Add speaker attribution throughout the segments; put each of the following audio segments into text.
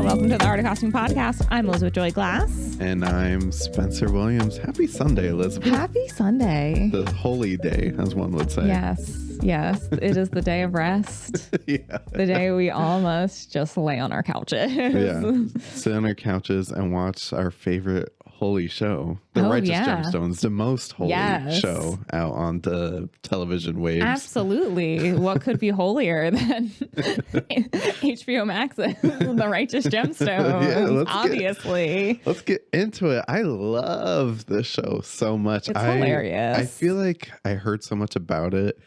Speaker 1: Welcome to the Art of Costume Podcast. I'm Elizabeth Joy Glass.
Speaker 2: And I'm Spencer Williams. Happy Sunday, Elizabeth.
Speaker 1: Happy Sunday.
Speaker 2: The holy day, as one would say.
Speaker 1: Yes. It is the day of rest.
Speaker 2: Yeah.
Speaker 1: The day we almost just lay on our couches.
Speaker 2: Yeah. Sit on our couches and watch our favorite holy show, The Righteous Gemstones, the most holy show out on the television waves.
Speaker 1: Absolutely. What could be holier than HBO Max's The Righteous Gemstones? Obviously.
Speaker 2: Let's get into it. I love this show so much.
Speaker 1: It's hilarious.
Speaker 2: I feel like I heard so much about it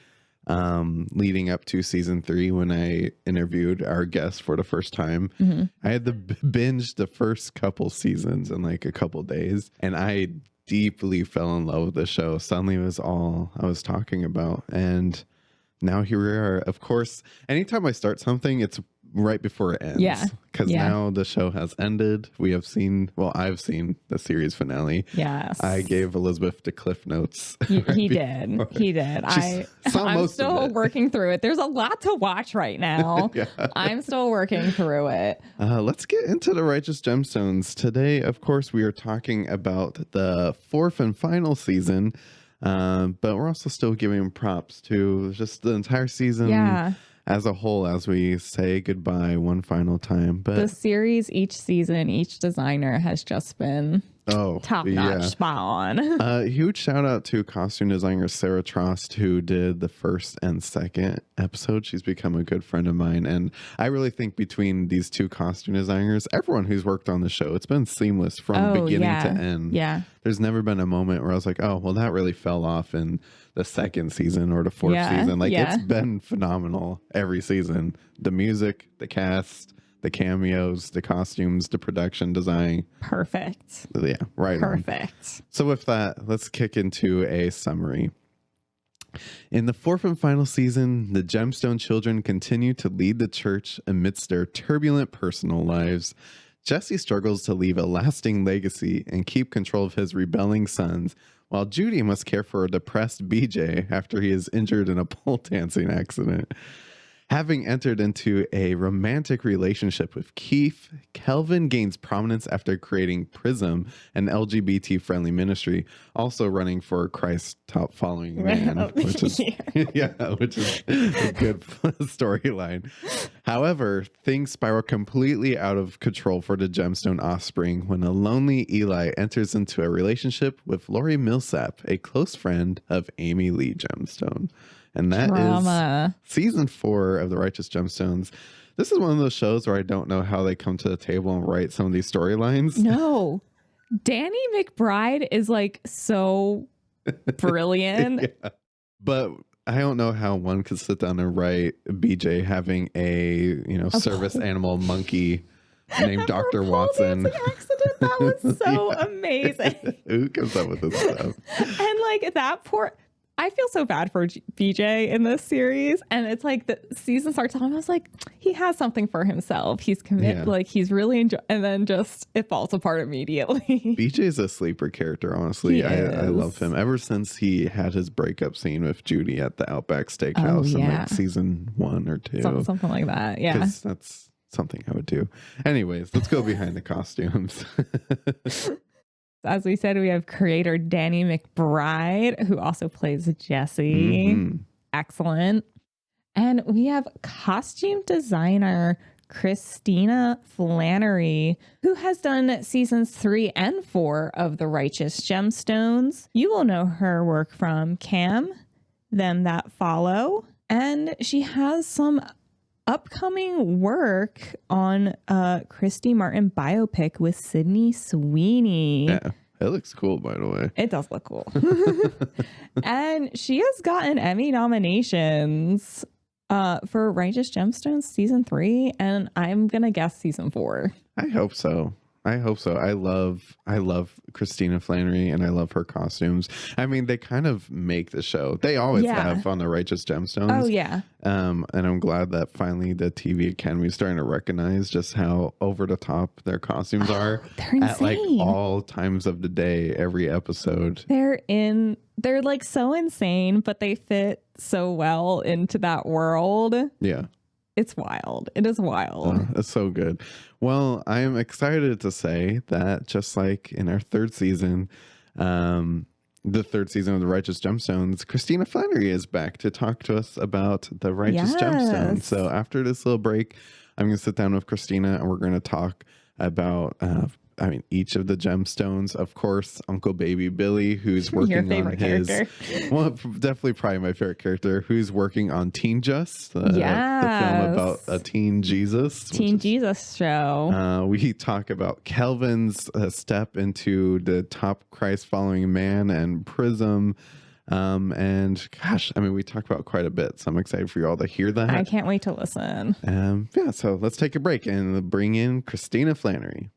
Speaker 2: leading up to season 3 when I interviewed our guest for the first time. Mm-hmm. I had to binge the first couple seasons in like a couple days, and I deeply fell in love with the show. Suddenly it was all I was talking about, and now here we are. Of course, anytime I start something, it's right before it ends. Yeah. Because now the show has ended. We have seen, well, I've seen the series finale.
Speaker 1: Yes.
Speaker 2: I gave Elizabeth the Cliff Notes.
Speaker 1: He did. I'm still working through it. There's a lot to watch right now. Yeah. I'm still working through it.
Speaker 2: Let's get into the Righteous Gemstones. Today, of course, we are talking about the 4th and final season. But we're also still giving props to just the entire season as a whole, as we say goodbye one final time. But
Speaker 1: the series, each season, each designer has just been top-notch, spot on.
Speaker 2: Huge shout out to costume designer Sarah Trost, who did the first and second episode. She's become a good friend of mine, and I really think between these two costume designers, everyone who's worked on the show, it's been seamless from beginning to end.
Speaker 1: Yeah,
Speaker 2: there's never been a moment where I was like, oh well, that really fell off in the second season or the fourth season. Like it's been phenomenal every season. The music, the cast, the cameos, the costumes, the production design.
Speaker 1: Perfect.
Speaker 2: Yeah, right.
Speaker 1: Perfect.
Speaker 2: On. So with that, let's kick into a summary. In the 4th and final season, the Gemstone children continue to lead the church amidst their turbulent personal lives. Jesse struggles to leave a lasting legacy and keep control of his rebelling sons, while Judy must care for a depressed BJ after he is injured in a pole dancing accident. Having entered into a romantic relationship with Keefe, Kelvin gains prominence after creating PRISM, an LGBT-friendly ministry, also running for Christ's top following man, which is which is a good storyline. However, things spiral completely out of control for the Gemstone offspring when a lonely Eli enters into a relationship with Lori Milsap, a close friend of Amy Lee Gemstone. And that is season 4 of The Righteous Gemstones. This is one of those shows where I don't know how they come to the table and write some of these storylines.
Speaker 1: No. Danny McBride is like so brilliant.
Speaker 2: But I don't know how one could sit down and write BJ having a service animal monkey named Dr. Watson.
Speaker 1: Accident. That was so amazing.
Speaker 2: Who comes up with this stuff?
Speaker 1: And like that poor... I feel so bad for BJ in this series. And it's like the season starts off, I was like, he has something for himself. He's committed, like he's really and then just it falls apart immediately.
Speaker 2: BJ's a sleeper character, honestly. I love him. Ever since he had his breakup scene with Judy at the Outback Steakhouse in like season 1 or 2.
Speaker 1: Something like that. Yeah.
Speaker 2: Because that's something I would do. Anyways, let's go behind the costumes.
Speaker 1: As we said, we have creator Danny McBride, who also plays Jesse. Mm-hmm. Excellent. And we have costume designer Christina Flannery, who has done seasons 3 and 4 of The Righteous Gemstones. You will know her work from Cam, Them That Follow. And she has some upcoming work on Christy Martin biopic with Sydney Sweeney.
Speaker 2: Yeah, it looks cool, by the way.
Speaker 1: It does look cool. And she has gotten Emmy nominations for Righteous Gemstones season 3, and I'm gonna guess season 4.
Speaker 2: I hope so. I love Christina Flannery, and I love her costumes. I mean, they kind of make the show. They always have on The Righteous Gemstones.
Speaker 1: Oh, yeah.
Speaker 2: And I'm glad that finally the TV Academy is starting to recognize just how over the top their costumes are.
Speaker 1: They're insane.
Speaker 2: At like all times of the day, every episode.
Speaker 1: They're like so insane, but they fit so well into that world.
Speaker 2: Yeah.
Speaker 1: It's wild. It is wild.
Speaker 2: It's so good. Well, I am excited to say that just like in our third season, the third season of the Righteous Gemstones, Christina Flannery is back to talk to us about the Righteous Gemstones. So after this little break, I'm going to sit down with Christina and we're going to talk about each of the gemstones. Of course, Uncle Baby Billy, who's working on his
Speaker 1: character.
Speaker 2: Well, definitely probably my favorite character, who's working on Teenjus, the film about a teen Jesus.
Speaker 1: Jesus show.
Speaker 2: We talk about Kelvin's step into the top Christ following man and PRISM. And gosh, we talked about quite a bit, so I'm excited for you all to hear that.
Speaker 1: I can't wait to listen.
Speaker 2: So let's take a break and bring in Christina Flannery.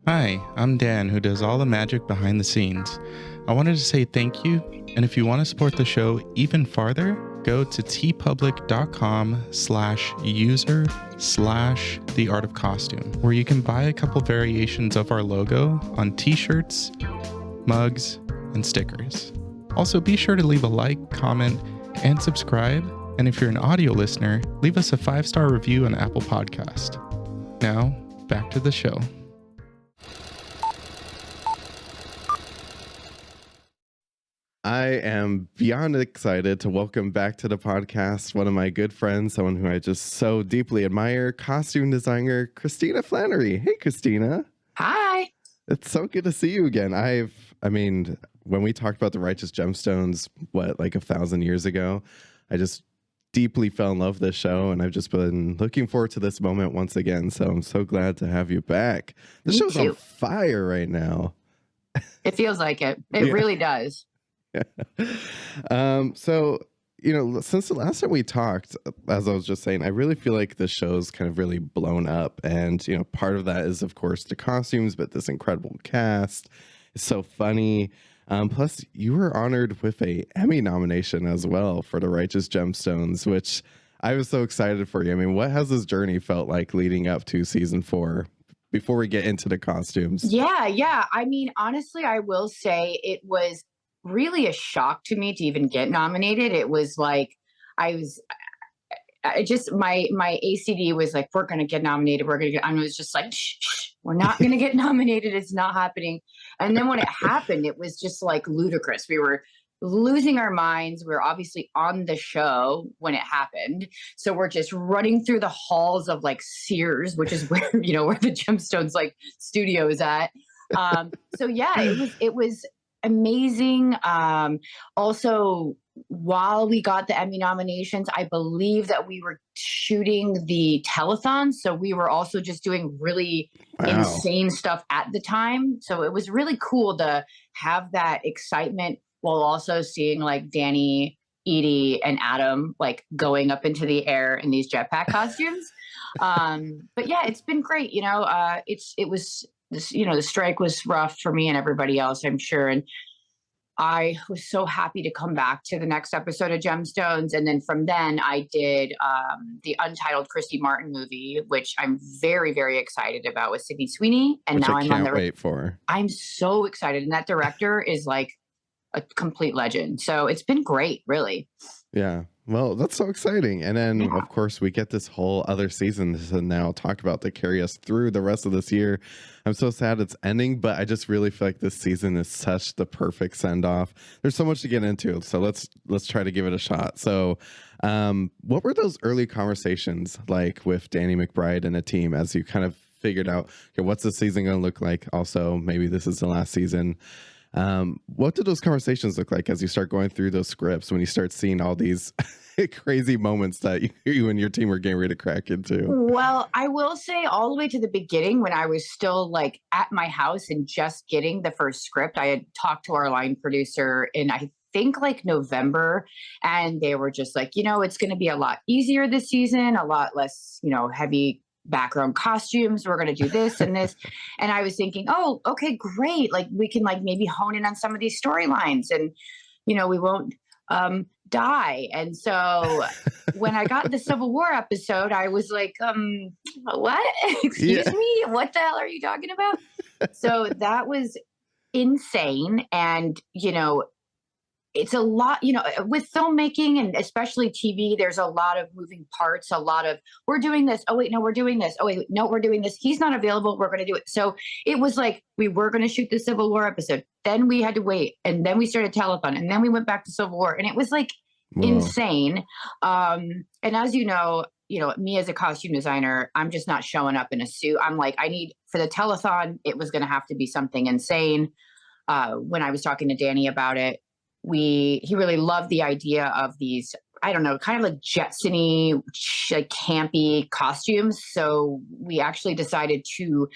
Speaker 3: Hi, I'm Dan, who does all the magic behind the scenes. I wanted to say thank you, and if you want to support the show even farther, go to tpublic.com/user/theartofcostume, where you can buy a couple variations of our logo on t-shirts, mugs, and stickers. Also, be sure to leave a like, comment, and subscribe. And if you're an audio listener, leave us a 5-star review on Apple Podcast. Now, back to the show.
Speaker 2: I am beyond excited to welcome back to the podcast one of my good friends, someone who I just so deeply admire, costume designer Christina Flannery. Hey, Christina.
Speaker 4: Hi.
Speaker 2: It's so good to see you again. When we talked about the Righteous Gemstones, like 1,000 years ago, I just deeply fell in love with this show, and I've just been looking forward to this moment once again. So I'm so glad to have you back. This show's on fire right now.
Speaker 4: It feels like it. It really does.
Speaker 2: So, since the last time we talked, as I was just saying, I really feel like the show's kind of really blown up. And, part of that is, of course, the costumes, but this incredible cast is so funny. Plus, you were honored with a Emmy nomination as well for the Righteous Gemstones, which I was so excited for you. What has this journey felt like leading up to season 4? Before we get into the costumes.
Speaker 4: Yeah. Honestly, I will say it was really a shock to me to even get nominated. It was like, my ACD was like, we're going to get nominated. I was just like, shh, we're not going to get nominated. It's not happening. And then when it happened, it was just like ludicrous. We were losing our minds. We were obviously on the show when it happened. So we're just running through the halls of like Sears, which is where, where the Gemstones studio is at. So yeah, it was amazing. Also, while we got the Emmy nominations, I believe that we were shooting the telethon. So we were also just doing really insane stuff at the time. So it was really cool to have that excitement while also seeing like Danny, Edie, and Adam going up into the air in these jetpack costumes. But yeah, it's been great. It was this, the strike was rough for me and everybody else, I'm sure. And I was so happy to come back to the next episode of Gemstones. And then from then I did the untitled Christy Martin movie, which I'm very, very excited about with Sydney Sweeney. And
Speaker 2: which
Speaker 4: now
Speaker 2: I'm can't wait for.
Speaker 4: I'm so excited. And that director is like a complete legend. So it's been great, really.
Speaker 2: Yeah. Well, that's so exciting. And then, of course, we get this whole other season to now talk about to carry us through the rest of this year. I'm so sad it's ending, but I just really feel like this season is such the perfect send-off. There's so much to get into, so let's try to give it a shot. So what were those early conversations like with Danny McBride and a team as you kind of figured out, okay, what's the season going to look like? Also, maybe this is the last season. What did those conversations look like as you start going through those scripts, when you start seeing all these crazy moments that you and your team were getting ready to crack into?
Speaker 4: Well, I will say all the way to the beginning, when I was still at my house and just getting the first script, I had talked to our line producer in, I think November, and they were just like, it's going to be a lot easier this season, a lot less, heavy background costumes. We're going to do this and this. And I was thinking, oh, okay, great. We can maybe hone in on some of these storylines and, we won't die. And so when I got the Civil War episode, I was like, what? Excuse me? What the hell are you talking about? So that was insane. And, it's a lot, with filmmaking and especially TV, there's a lot of moving parts, a lot of, we're doing this. Oh, wait, no, we're doing this. Oh, wait, no, we're doing this. He's not available. We're going to do it. So it was like, we were going to shoot the Civil War episode. Then we had to wait. And then we started telethon. And then we went back to Civil War. And it was like insane. And as you know, me as a costume designer, I'm just not showing up in a suit. I'm like, for the telethon, it was going to have to be something insane. When I was talking to Danny about it, he really loved the idea of these, I don't know, kind of like Jetson-y, like campy costumes. So we actually decided to,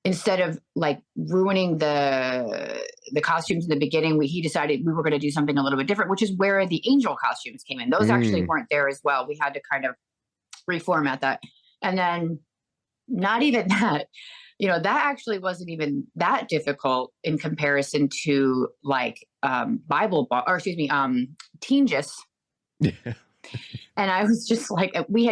Speaker 4: instead of like ruining the costumes in the beginning, he decided we were going to do something a little bit different, which is where the angel costumes came in. Those actually weren't there as well. We had to kind of reformat that. And then not even that, that actually wasn't even that difficult in comparison to like Teenjus.
Speaker 2: Yeah.
Speaker 4: And I was just like, we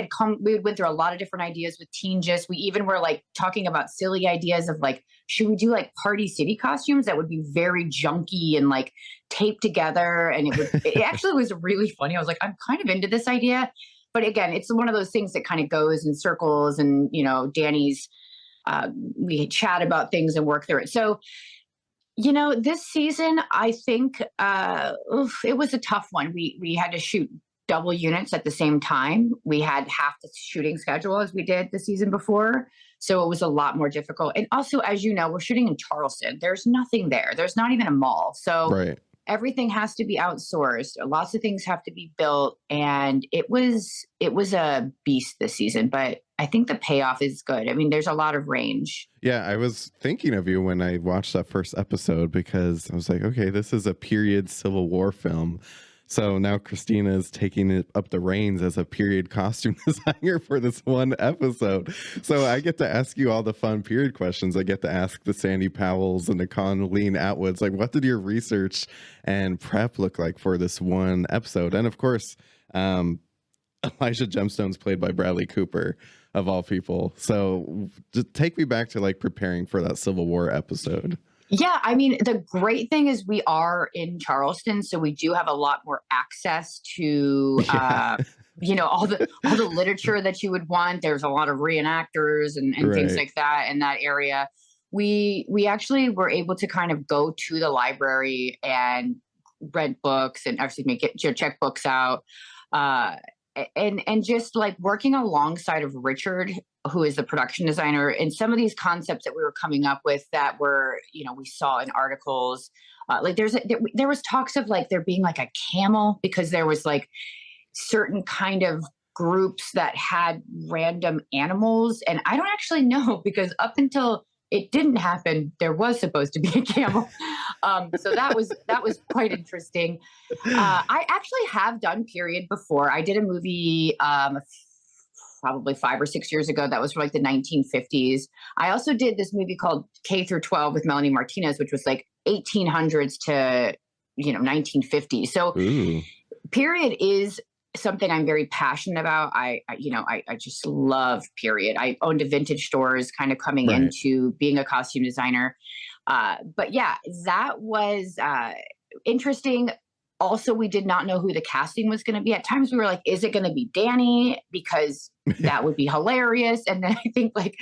Speaker 4: went through a lot of different ideas with Teenjus. We even were like talking about silly ideas of like, should we do like Party City costumes that would be very junky and like taped together? And it actually was really funny. I was like, I'm kind of into this idea. But again, it's one of those things that kind of goes in circles, and, Danny's, we chat about things and work through it. So, this season, I think it was a tough one. We had to shoot double units at the same time. We had half the shooting schedule as we did the season before. So it was a lot more difficult. And also, as you know, we're shooting in Charleston. There's nothing there. There's not even a mall. So everything has to be outsourced. Lots of things have to be built. And it was a beast this season, but I think the payoff is good. I mean, there's a lot of range. Yeah,
Speaker 2: I was thinking of you when I watched that first episode, because I was like, okay, this is a period Civil War film. So now Christina is taking up the reins as a period costume designer for this one episode. So I get to ask you all the fun period questions. I get to ask the Sandy Powells and the Colleen Atwoods, like, what did your research and prep look like for this one episode? And of course, Elijah Gemstone's played by Bradley Cooper, of all people. So just take me back to like preparing for that Civil War episode.
Speaker 4: Yeah, I mean, the great thing is we are in Charleston, so we do have a lot more access to, all the literature that you would want. There's a lot of reenactors and things like that in that area. We actually were able to kind of go to the library and rent books and check books out. And just like working alongside of Richard, who is the production designer, and some of these concepts that we were coming up with that were, we saw in articles, like there was talks of like there being like a camel, because there was like certain kind of groups that had random animals. And I don't actually know, because up until it didn't happen, there was supposed to be a camel. So that was quite interesting. I actually have done period before. I did a movie probably 5 or 6 years ago that was from like the 1950s. I also did this movie called K through 12 with Melanie Martinez, which was like 1800s to 1950s. So period is something I'm very passionate about. I just love period. I owned a vintage stores kind of coming into being a costume designer. But yeah, that was interesting. Also, we did not know who the casting was going to be. At times we were like, is it going to be Danny? Because that would be hilarious. And then I think like,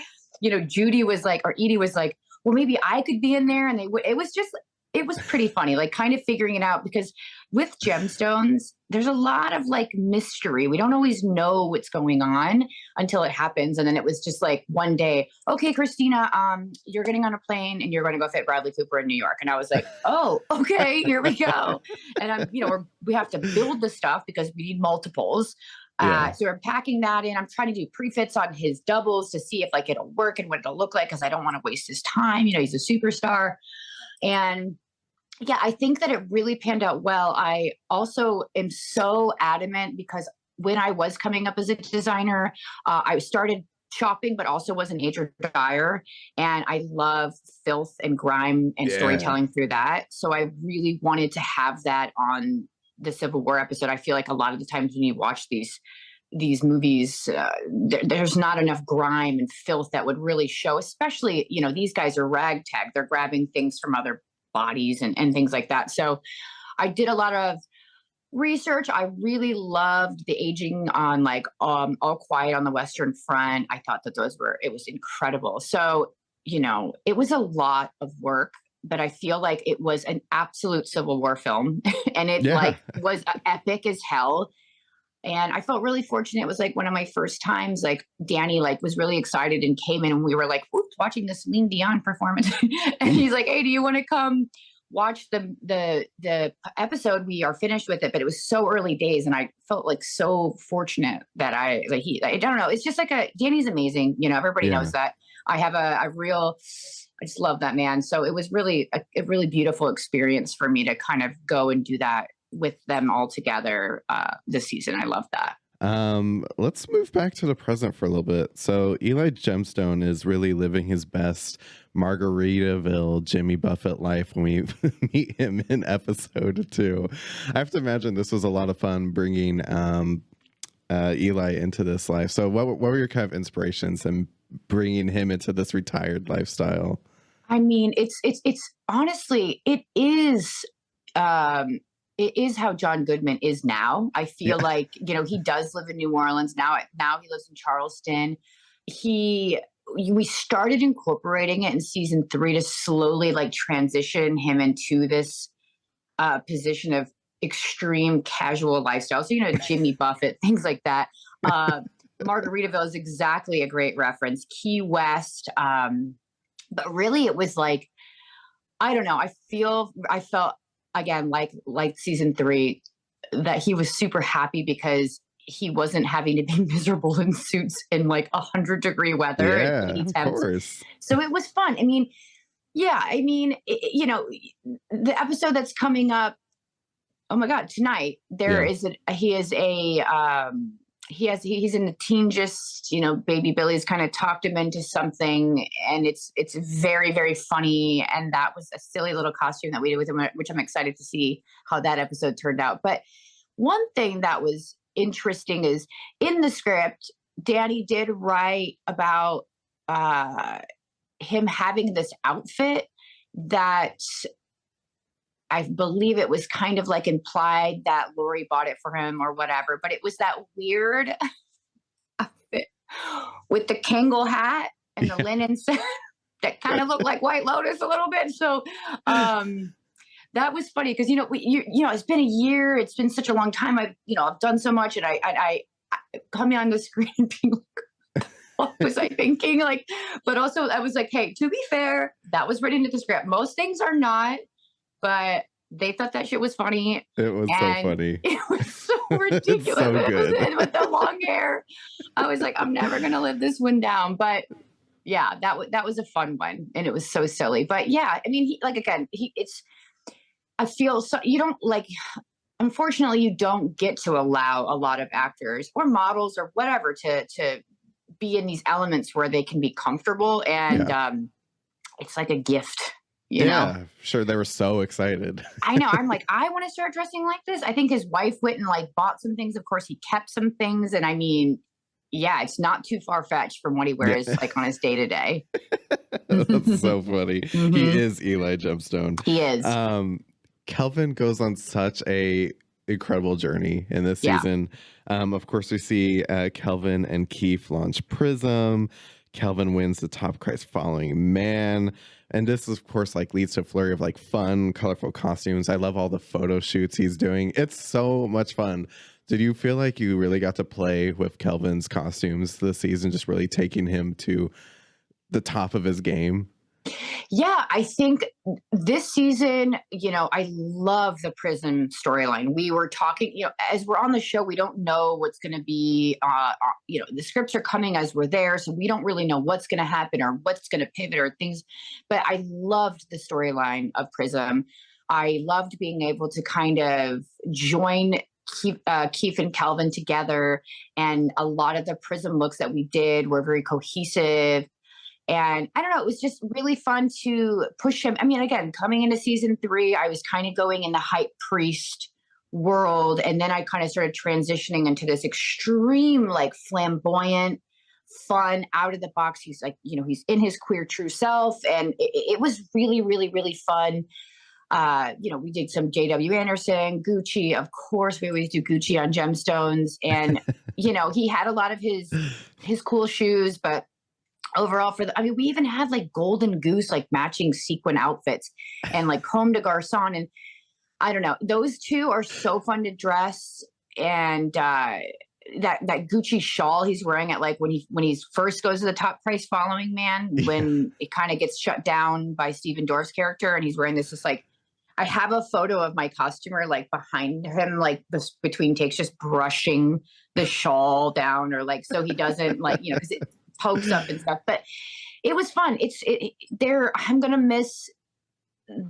Speaker 4: Judy was like, or Edie was like, well, maybe I could be in there. And it was pretty funny, like kind of figuring it out, because with Gemstones, there's a lot of like mystery. We don't always know what's going on until it happens. And then it was just like one day, okay, Christina, you're getting on a plane and you're going to go fit Bradley Cooper in New York. And I was like, oh, okay, here we go. And we have to build the stuff because we need multiples. So we're packing that in. I'm trying to do pre-fits on his doubles to see if like it'll work and what it'll look like, because I don't want to waste his time. He's a superstar. And yeah, I think that it really panned out well. I also am so adamant, because when I was coming up as a designer, I started shopping, but also was an aged dyer. And I love filth and grime and storytelling through that. So I really wanted to have that on the Civil War episode. I feel like a lot of the times when you watch these movies, there's not enough grime and filth that would really show, especially, these guys are ragtag. They're grabbing things from other bodies and things like that. So I did a lot of research. I really loved the aging on like All Quiet on the Western Front. I thought that it was incredible. So, you know, it was a lot of work, but I feel like it was an absolute Civil War film and it like was epic as hell. And I felt really fortunate. It was like one of my first times, like Danny like was really excited and came in and we were like, oops, watching the Celine Dion performance. And he's like, hey, do you want to come watch the episode? We are finished with it, but it was so early days. And I felt like so fortunate that I don't know. It's just like Danny's amazing. You know, everybody knows that. I have I just love that man. So it was really a really beautiful experience for me to kind of go and do that with them all together this season. I love that.
Speaker 2: Let's move back to the present for a little bit. So Eli Gemstone is really living his best Margaritaville Jimmy Buffett life when we meet him in episode 2. I have to imagine this was a lot of fun bringing Eli into this life. So what were your kind of inspirations in bringing him into this retired lifestyle?
Speaker 4: I mean, it's honestly, it is how John Goodman is now. I feel like, you know, he does live in New Orleans now. Now he lives in Charleston. We started incorporating it in season 3 to slowly like transition him into this position of extreme casual lifestyle. So, you know, Jimmy Buffett, things like that. Margaritaville is exactly a great reference. Key West. But really it was like, I don't know. I felt again, like season 3, that he was super happy because he wasn't having to be miserable in suits in like 100-degree weather.
Speaker 2: Yeah, of course.
Speaker 4: So it was fun. I mean, you know, the episode that's coming up, oh my God, tonight, he's in the Teenjus, you know, Baby Billy's kind of talked him into something, and it's very, very funny. And that was a silly little costume that we did with him, which I'm excited to see how that episode turned out. But one thing that was interesting is in the script, Danny did write about him having this outfit that I believe it was kind of like implied that Lori bought it for him or whatever, but it was that weird outfit with the Kangol hat and the linen set that kind of looked like White Lotus a little bit. So that was funny because, you know, it's been a year. It's been such a long time. I've done so much, and I coming on the screen and being like, what was I thinking? Like, but also I was like, hey, to be fair, that was written into the script. Most things are not. But they thought that shit was funny.
Speaker 2: It was so funny.
Speaker 4: It was so ridiculous.
Speaker 2: So good.
Speaker 4: And with the long hair, I was like, I'm never gonna live this one down. But yeah, that was a fun one, and it was so silly. But yeah, I mean, I feel so you don't like. Unfortunately, you don't get to allow a lot of actors or models or whatever to be in these elements where they can be comfortable, and it's like a gift. You know?
Speaker 2: Sure. They were so excited.
Speaker 4: I know. I'm like, I want to start dressing like this. I think his wife went and like bought some things. Of course, he kept some things. And I mean, yeah, it's not too far fetched from what he wears like on his day to day.
Speaker 2: That's so funny. Mm-hmm. He is Eli Gemstone.
Speaker 4: He is.
Speaker 2: Kelvin goes on such a incredible journey in this season. Of course, we see Kelvin and Keefe launch PRISM. Kelvin wins the top Christ following man. And this, of course, like leads to a flurry of like fun, colorful costumes. I love all the photo shoots he's doing. It's so much fun. Did you feel like you really got to play with Kelvin's costumes this season, just really taking him to the top of his game?
Speaker 4: Yeah, I think this season, you know, I love the PRISM storyline. We were talking, you know, as we're on the show, we don't know what's going to be, you know, the scripts are coming as we're there. So we don't really know what's going to happen or what's going to pivot or things. But I loved the storyline of PRISM. I loved being able to kind of join Keefe and Kelvin together. And a lot of the PRISM looks that we did were very cohesive. And I don't know, it was just really fun to push him. I mean, again, coming into season 3, I was kind of going in the hype priest world. And then I kind of started transitioning into this extreme, like flamboyant, fun, out of the box. He's like, you know, he's in his queer true self. And it was really, really, really fun. We did some JW Anderson, Gucci. Of course, we always do Gucci on Gemstones. And, he had a lot of his cool shoes, but overall we even had like Golden Goose, like matching sequin outfits and like Comme de Garçon. And I don't know, those two are so fun to dress. And, that Gucci shawl he's wearing at like when he first goes to the Top Price Following Man, when it kind of gets shut down by Stephen Dorff's character, and he's wearing this like, I have a photo of my costumer like behind him, like this between takes, just brushing the shawl down, or like so he doesn't like because it pokes up and stuff. But it was fun. I'm gonna miss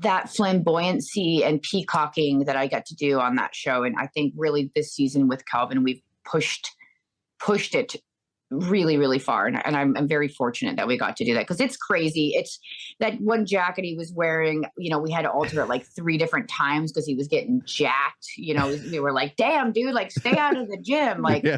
Speaker 4: that flamboyancy and peacocking that I got to do on that show, and I think really this season with Kelvin we've pushed it really, really far. And I'm very fortunate that we got to do that, because it's crazy. It's that one jacket he was wearing, we had to alter it like 3 different times because he was getting jacked. We were like, damn, dude, like stay out of the gym. Like, yeah.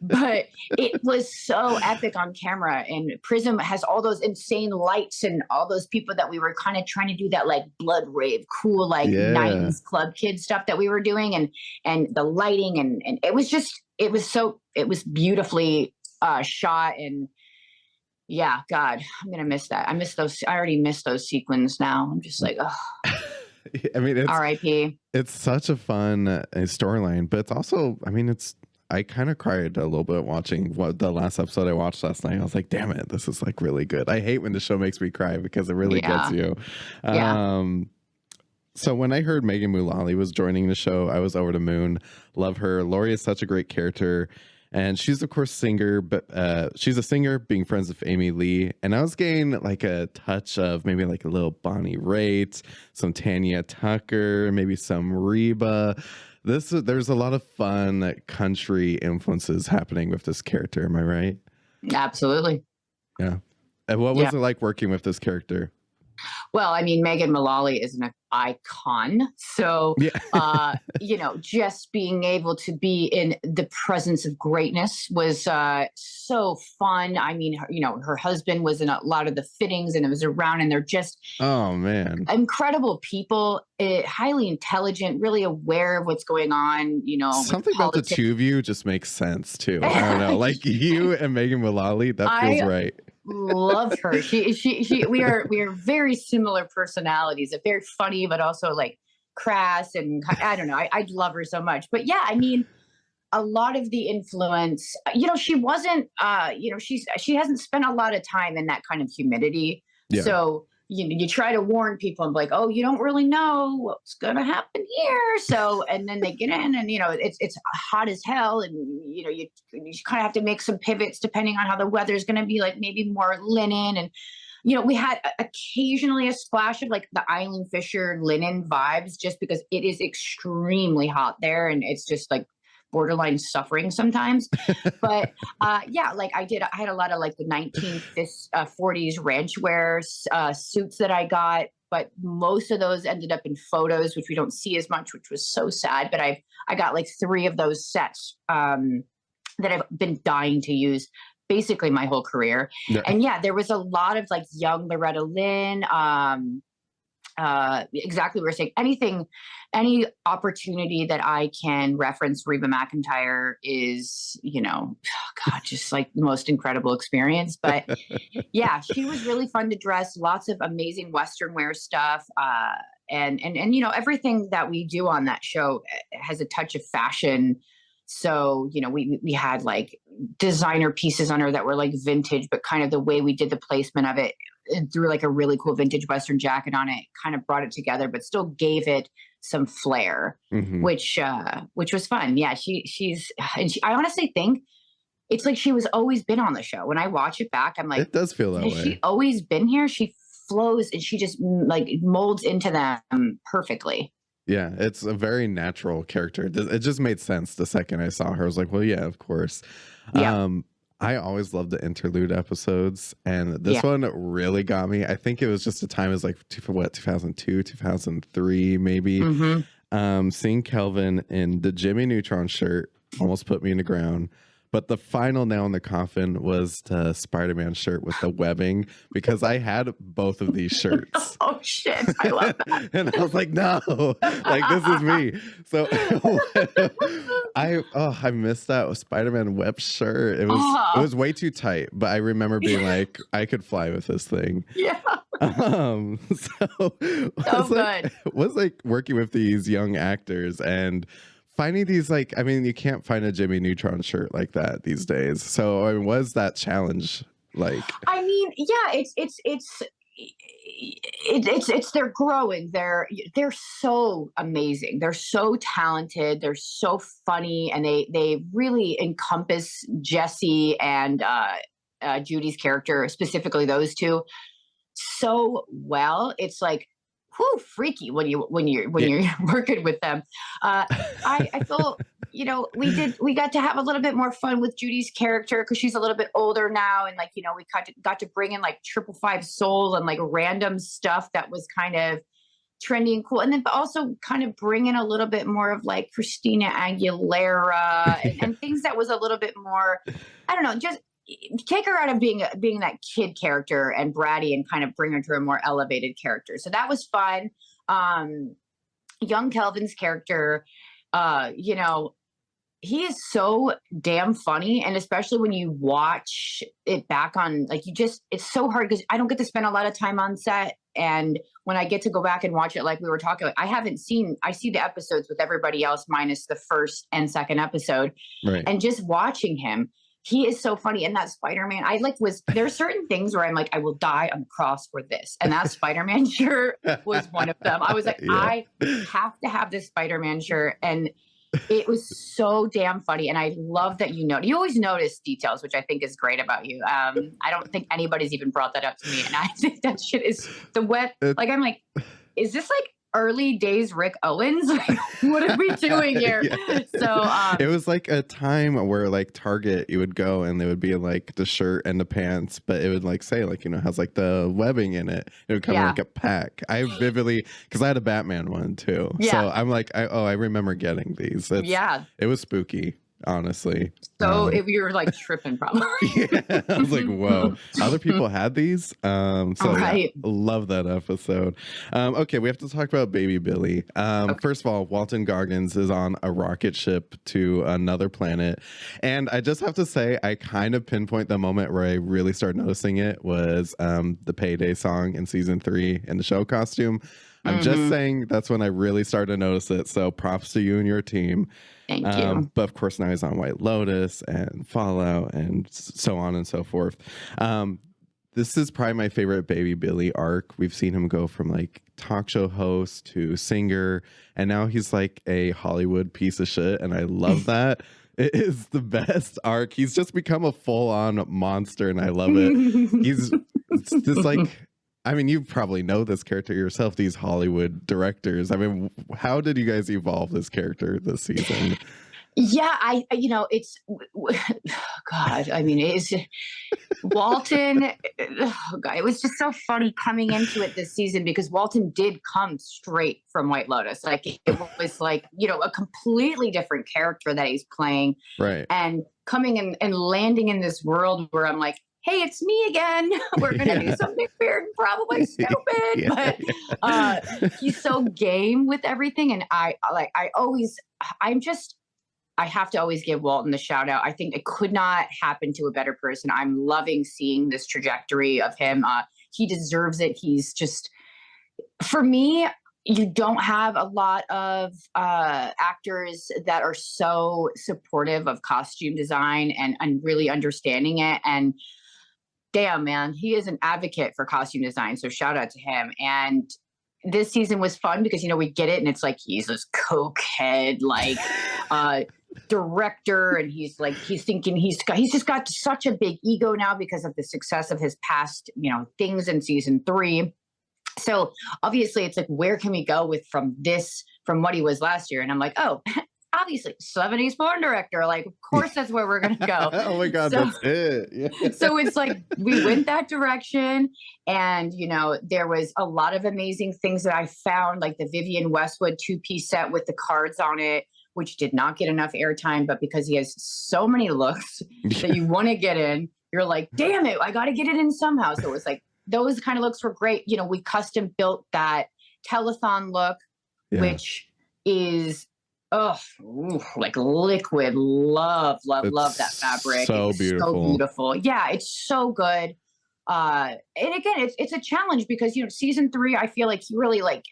Speaker 4: But it was so epic on camera, and PRISM has all those insane lights and all those people that we were kind of trying to do that like blood rave, cool, like 90s club kid stuff that we were doing, and the lighting and it was beautifully shot. And yeah, God, I'm gonna miss that. I miss those. I already miss those sequins now. I'm just like, oh.
Speaker 2: I mean, it's
Speaker 4: R.I.P.
Speaker 2: It's such a fun storyline, but it's also, I kind of cried a little bit watching the last episode I watched last night. I was like, damn it, this is like really good. I hate when the show makes me cry because it really gets you. So when I heard Megan Mullally was joining the show, I was over the moon. Love her. Lori is such a great character. And she's, of course, singer, but she's a singer, being friends with Amy Lee. And I was getting like a touch of maybe like a little Bonnie Raitt, some Tanya Tucker, maybe some Reba. There's a lot of fun country influences happening with this character. Am I right?
Speaker 4: Absolutely.
Speaker 2: Yeah. And what was it like working with this character?
Speaker 4: Well, I mean, Megan Mullally is an icon. So, just being able to be in the presence of greatness was so fun. I mean, her husband was in a lot of the fittings and it was around, and they're just,
Speaker 2: oh man,
Speaker 4: incredible people, highly intelligent, really aware of what's going on.
Speaker 2: Something about the two of you just makes sense too. I don't know, like you and Megan Mullally, that feels right.
Speaker 4: Love her. We are very similar personalities. Very funny, but also like crass, and I don't know. I love her so much. But yeah, I mean, a lot of the influence. She wasn't. She hasn't spent a lot of time in that kind of humidity. Yeah. So you try to warn people and be like, oh, you don't really know what's gonna happen here. So, and then they get in, and it's hot as hell, and you kind of have to make some pivots depending on how the weather's gonna be. Like maybe more linen, and we had occasionally a splash of like the Eileen Fisher linen vibes, just because it is extremely hot there, and it's just like borderline suffering sometimes. But like I had a lot of like the 1940s ranch wear suits that I got, but most of those ended up in photos, which we don't see as much, which was so sad. But I got like 3 of those sets that I've been dying to use basically my whole career. Yeah. And there was a lot of like young Loretta Lynn, exactly what we're saying. Any opportunity that I can reference Reba McEntire is, just like the most incredible experience. But yeah, she was really fun to dress. Lots of amazing Western wear stuff. And everything that we do on that show has a touch of fashion. So, we had like designer pieces on her that were like vintage, but kind of the way we did the placement of it, threw like a really cool vintage Western jacket on it, kind of brought it together, but still gave it some flair, which was fun. Yeah, I honestly think it's like she was always been on the show. When I watch it back, I'm like,
Speaker 2: it does feel that way.
Speaker 4: She always been here. She flows, and she just like molds into them perfectly.
Speaker 2: Yeah, it's a very natural character. It just made sense the second I saw her. I was like, well, yeah, of course. Yeah. I always loved the interlude episodes, and this one really got me. I think it was just a time, it was like 2002, 2003, maybe. Seeing Kelvin in the Jimmy Neutron shirt almost put me in the ground. But the final nail in the coffin was the Spider-Man shirt with the webbing, because I had both of these shirts.
Speaker 4: Oh shit, I love that.
Speaker 2: And I was like, no, like this is me. So I missed that Spider-Man web shirt. It was way too tight, but I remember being like, I could fly with this thing.
Speaker 4: Yeah.
Speaker 2: So was like working with these young actors and finding these, like, I mean, you can't find a Jimmy Neutron shirt like that these days. So I was that challenge, like,
Speaker 4: I mean, yeah, it's they're growing. They're so amazing. They're so talented. They're so funny, and they really encompass Jesse and Judy's character, specifically those two, so well. It's like, whew, freaky when you're working with them. I feel, you know, we got to have a little bit more fun with Judy's character because she's a little bit older now, and like, you know, we got to bring in like 555 Soul and like random stuff that was kind of trendy and cool, and then also kind of bring in a little bit more of like Christina Aguilera and things that was a little bit more, I don't know, just take her out of being that kid character and bratty and kind of bring her to a more elevated character. So that was fun. Young Kelvin's character, you know, he is so damn funny. And especially when you watch it back on, like, it's so hard because I don't get to spend a lot of time on set. And when I get to go back and watch it, like we were talking about, I see the episodes with everybody else minus the first and second episode.
Speaker 2: right.
Speaker 4: And just watching him, he is so funny. And that Spider-Man, there's certain things where I'm like, I will die on the cross for this. And that Spider-Man shirt was one of them. I was like, yeah. I have to have this Spider-Man shirt. And it was so damn funny. And I love that you always notice details, which I think is great about you. I don't think anybody's even brought that up to me. And I think that shit is the wet. Like, I'm like, is this like early days Rick Owens? Like, what are we doing here? Yeah. So
Speaker 2: it was like a time where like Target, you would go and they would be like the shirt and the pants, but it would like say like, you know, has like the webbing in it. It would come in like a pack. I vividly, because I had a Batman one too. Yeah. So I'm like, I remember getting these. It was spooky, honestly.
Speaker 4: So if you were like tripping probably.
Speaker 2: Yeah, I was like, whoa, other people had these. Yeah, love that episode. Okay, we have to talk about baby Billy. First of all, Walton Goggins is on a rocket ship to another planet, and I just have to say, I kind of pinpoint the moment where I really started noticing it was the Payday song in season 3 in the show costume. I'm just saying that's when I really started to notice it. So props to you and your team.
Speaker 4: Thank you.
Speaker 2: But of course now he's on White Lotus and Fallout and so on and so forth. This is probably my favorite Baby Billy arc. We've seen him go from like talk show host to singer, and now he's like a Hollywood piece of shit, and I love that. It is the best arc. He's just become a full-on monster, and I love it. He's just like, I mean, you probably know this character yourself, these Hollywood directors. I mean, how did you guys evolve this character this season?
Speaker 4: Yeah, it's, God, I mean, it's Walton. Oh God, it was just so funny coming into it this season because Walton did come straight from White Lotus. Like, it was like, you know, a completely different character that he's playing.
Speaker 2: Right.
Speaker 4: And coming in and landing in this world where I'm like, hey, it's me again. We're going to do something weird and probably stupid. But he's so game with everything. And I have to always give Walton the shout out. I think it could not happen to a better person. I'm loving seeing this trajectory of him. He deserves it. He's just, for me, you don't have a lot of actors that are so supportive of costume design and really understanding it. And damn, man, he is an advocate for costume design. So shout out to him. And this season was fun because, you know, we get it and it's like, he's this cokehead, like director. And he's thinking he's just got such a big ego now because of the success of his past, you know, things in season 3. So obviously it's like, where can we go from what he was last year? And I'm like, oh, obviously 70s porn director. Like, of course that's where we're going to go.
Speaker 2: Oh my God, that's it. Yeah.
Speaker 4: So it's like, we went that direction. And, you know, there was a lot of amazing things that I found, like the Vivienne Westwood 2-piece set with the cards on it which did not get enough airtime, but because he has so many looks that you want to get in, you're like, damn it, I got to get it in somehow. So it was like, those kind of looks were great. You know, we custom built that telethon look, which is like liquid. Love that fabric.
Speaker 2: So beautiful.
Speaker 4: So beautiful. Yeah, it's so good. And again, it's a challenge because, you know, season 3, I feel like he really like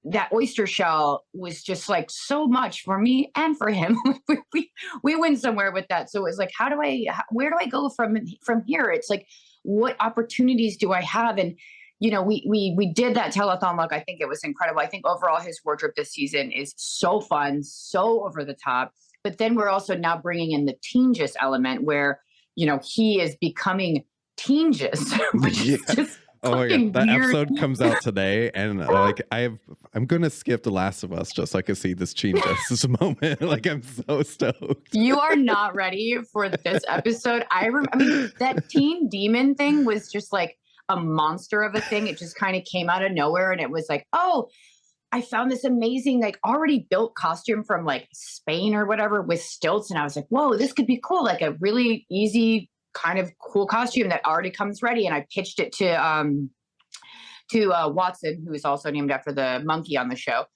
Speaker 4: that oyster shell was just like so much for me and for him. we went somewhere with that. So it was like, where do I go from here? It's like, what opportunities do I have? And, you know, we did that telethon look. I think it was incredible. I think overall his wardrobe this season is so fun, so over the top. But then we're also now bringing in the Teenjus element where, you know, he is becoming Teenjus, which is just
Speaker 2: oh my god, that
Speaker 4: weird.
Speaker 2: episode comes out today, and like I'm gonna skip The Last of Us just so I can see this Teenjus moment. Like I'm so stoked.
Speaker 4: You are not ready for this episode. I mean, that teen demon thing was just like a monster of a thing. It just kind of came out of nowhere, and it was like, oh, I found this amazing, like already built costume from like Spain or whatever with stilts, and I was like, whoa, this could be cool, like a really easy kind of cool costume that already comes ready. And I pitched it to Watson, who is also named after the monkey on the show.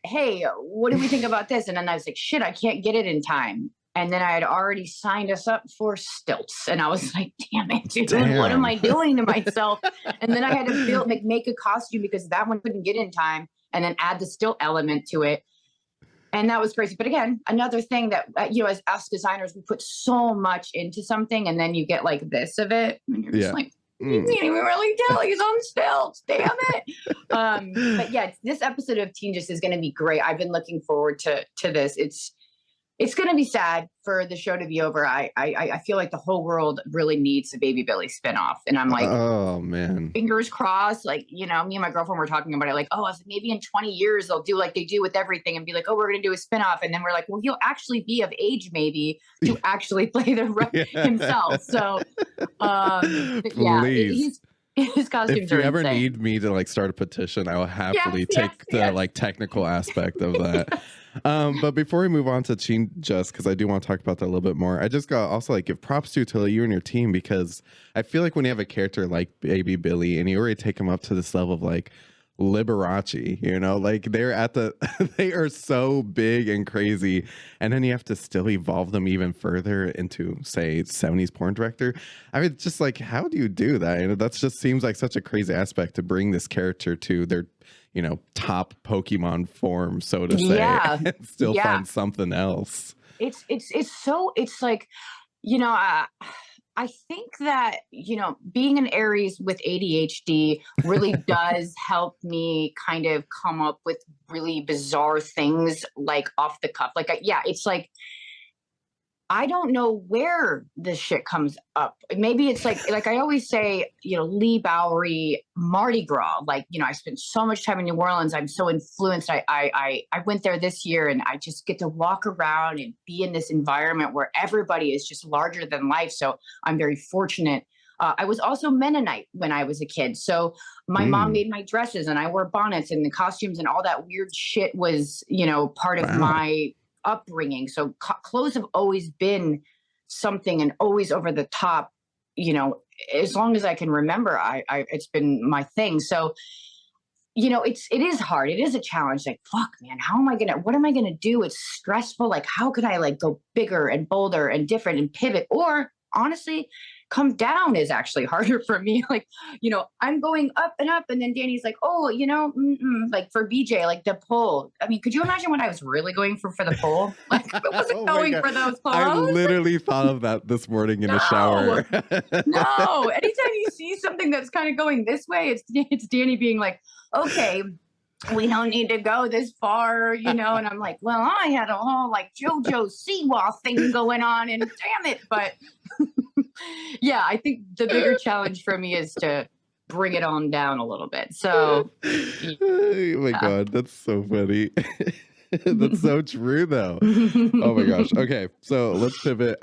Speaker 4: Hey, what do we think about this? And then I was like, shit, I can't get it in time. And then I had already signed us up for stilts. And I was like, damn it, dude, what am I doing to myself? And then I had to make a costume because that one couldn't get in time, and then add the stilt element to it. And that was crazy. But again, another thing that, you know, as us designers, we put so much into something, and then you get like this of it. And you're just like, you can't even really tell he's on stilts. Damn it. But yeah, this episode of Teenjus is going to be great. I've been looking forward to this. It's going to be sad for the show to be over. I feel like the whole world really needs a Baby Billy spinoff. And I'm like,
Speaker 2: oh man,
Speaker 4: fingers crossed. Like, you know, me and my girlfriend were talking about it. Like, oh, I was like, maybe in 20 years they'll do like they do with everything and be like, oh, we're going to do a spinoff. And then we're like, well, he'll actually be of age maybe to actually play himself. So, yeah, his costumes
Speaker 2: if you
Speaker 4: are
Speaker 2: ever
Speaker 4: insane.
Speaker 2: need me to like start a petition, I will happily take the like technical aspect of that. But before we move on to Teenjus, because I do want to talk about that a little bit more, I just got also like give props to you and your team, because I feel like when you have a character like Baby Billy and you already take him up to this level of like Liberace, you know, like they're at they are so big and crazy, and then you have to still evolve them even further into say 70s porn director. I mean, just like, how do you do that? You know, that's just seems like such a crazy aspect to bring this character to their, you know, top Pokemon form, so to say, and still find something else. It's
Speaker 4: like, you know, I think that, you know, being an Aries with ADHD really does help me kind of come up with really bizarre things like off the cuff. Like, it's like, I don't know where this shit comes up. Maybe it's like I always say, you know, Lee Bowery, Mardi Gras. Like, you know, I spent so much time in New Orleans. I'm so influenced. I went there this year, and I just get to walk around and be in this environment where everybody is just larger than life. So I'm very fortunate. I was also Mennonite when I was a kid. So my mom made my dresses, and I wore bonnets, and the costumes and all that weird shit was, you know, part of my upbringing. So clothes have always been something, and always over the top, you know, as long as I can remember, it's been my thing. So, you know, it is hard. It is a challenge. Like, fuck, man, what am I going to do? It's stressful. Like, how could I like go bigger and bolder and different and pivot? Or honestly, come down is actually harder for me. Like, you know, I'm going up, and then Danny's like, oh, you know, like for BJ, like the pull. I mean, could you imagine what I was really going for the pull? Like, I wasn't going for those pulls.
Speaker 2: I literally thought of that this morning in the shower.
Speaker 4: No, anytime you see something that's kind of going this way, it's Danny being like, okay, we don't need to go this far, you know. And I'm like, well, I had a whole like JoJo Siwa thing going on, and damn it. But yeah, I think the bigger challenge for me is to bring it on down a little bit. So,
Speaker 2: oh my God, that's so funny. That's so true, though. Oh my gosh. Okay, so let's pivot.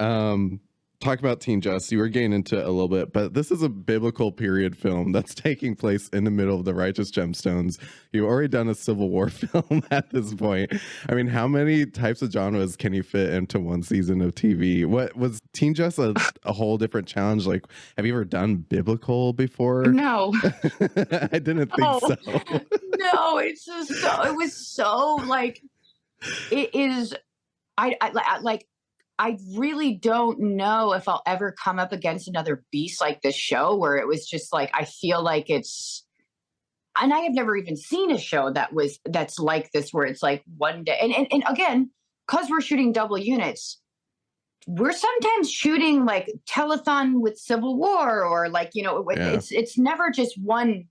Speaker 2: talk about Teenjus. You were getting into it a little bit, but this is a biblical period film that's taking place in the middle of the Righteous Gemstones. You've already done a Civil War film at this point. I mean, how many types of genres can you fit into one season of TV? What was Teenjus a whole different challenge? Like, have you ever done biblical before?
Speaker 4: No.
Speaker 2: I didn't think so.
Speaker 4: No, it's just it was so like, it is. I really don't know if I'll ever come up against another beast like this show where it was just like, I feel like it's, and I have never even seen a show that's like this, where it's like one day. And again, cause we're shooting double units, we're sometimes shooting like telethon with Civil War, or like, it's never just one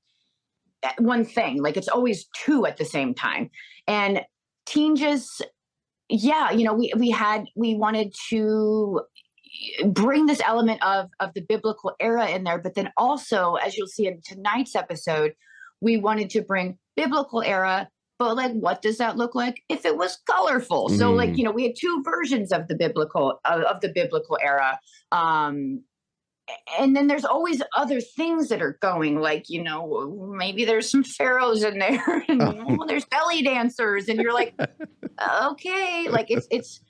Speaker 4: thing. Like it's always two at the same time. And Teenjus, yeah, we wanted to bring this element of the biblical era in there, but then also, as you'll see in tonight's episode, we wanted to bring biblical era, but like, what does that look like if it was colorful? So like, we had two versions of the biblical era. And then there's always other things that are going, like, maybe there's some pharaohs in there, and there's belly dancers, and you're like, okay, like it's